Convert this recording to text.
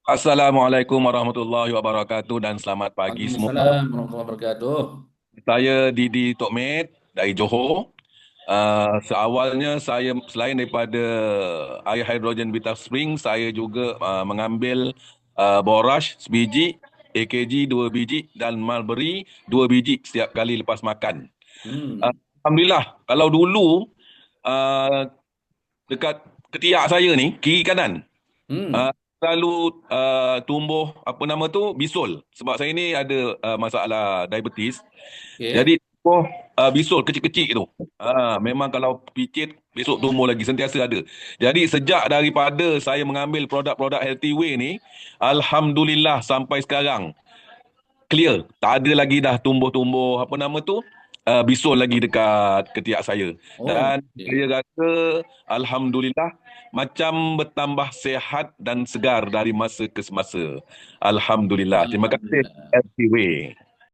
Assalamualaikum warahmatullahi wabarakatuh dan selamat pagi semua. Waalaikumsalam warahmatullahi wabarakatuh. Saya Didi Tokmed dari Johor. Seawalnya saya selain daripada air hidrogen Vita Spring, saya juga mengambil boraj sebiji, AKG 2 biji dan Mulberry 2 biji setiap kali lepas makan. Uh, Hmm. Alhamdulillah, kalau dulu uh, dekat ketiak saya ni, kiri kanan, Hmm. Uh, selalu tumbuh apa nama tu bisul sebab saya ni ada masalah diabetes. Okey. Jadi tumbuh bisul kecil-kecil tu. Memang kalau picit besok tumbuh lagi sentiasa ada. Jadi sejak daripada saya mengambil produk-produk Healthy Way ni, alhamdulillah sampai sekarang clear. Tak ada lagi dah tumbuh-tumbuh apa nama tu bisul lagi dekat ketiak saya. Oh, Dan saya okey. rasa alhamdulillah macam bertambah sehat dan segar dari masa ke semasa. Alhamdulillah. Terima kasih Alhamdulillah. Healthy Way.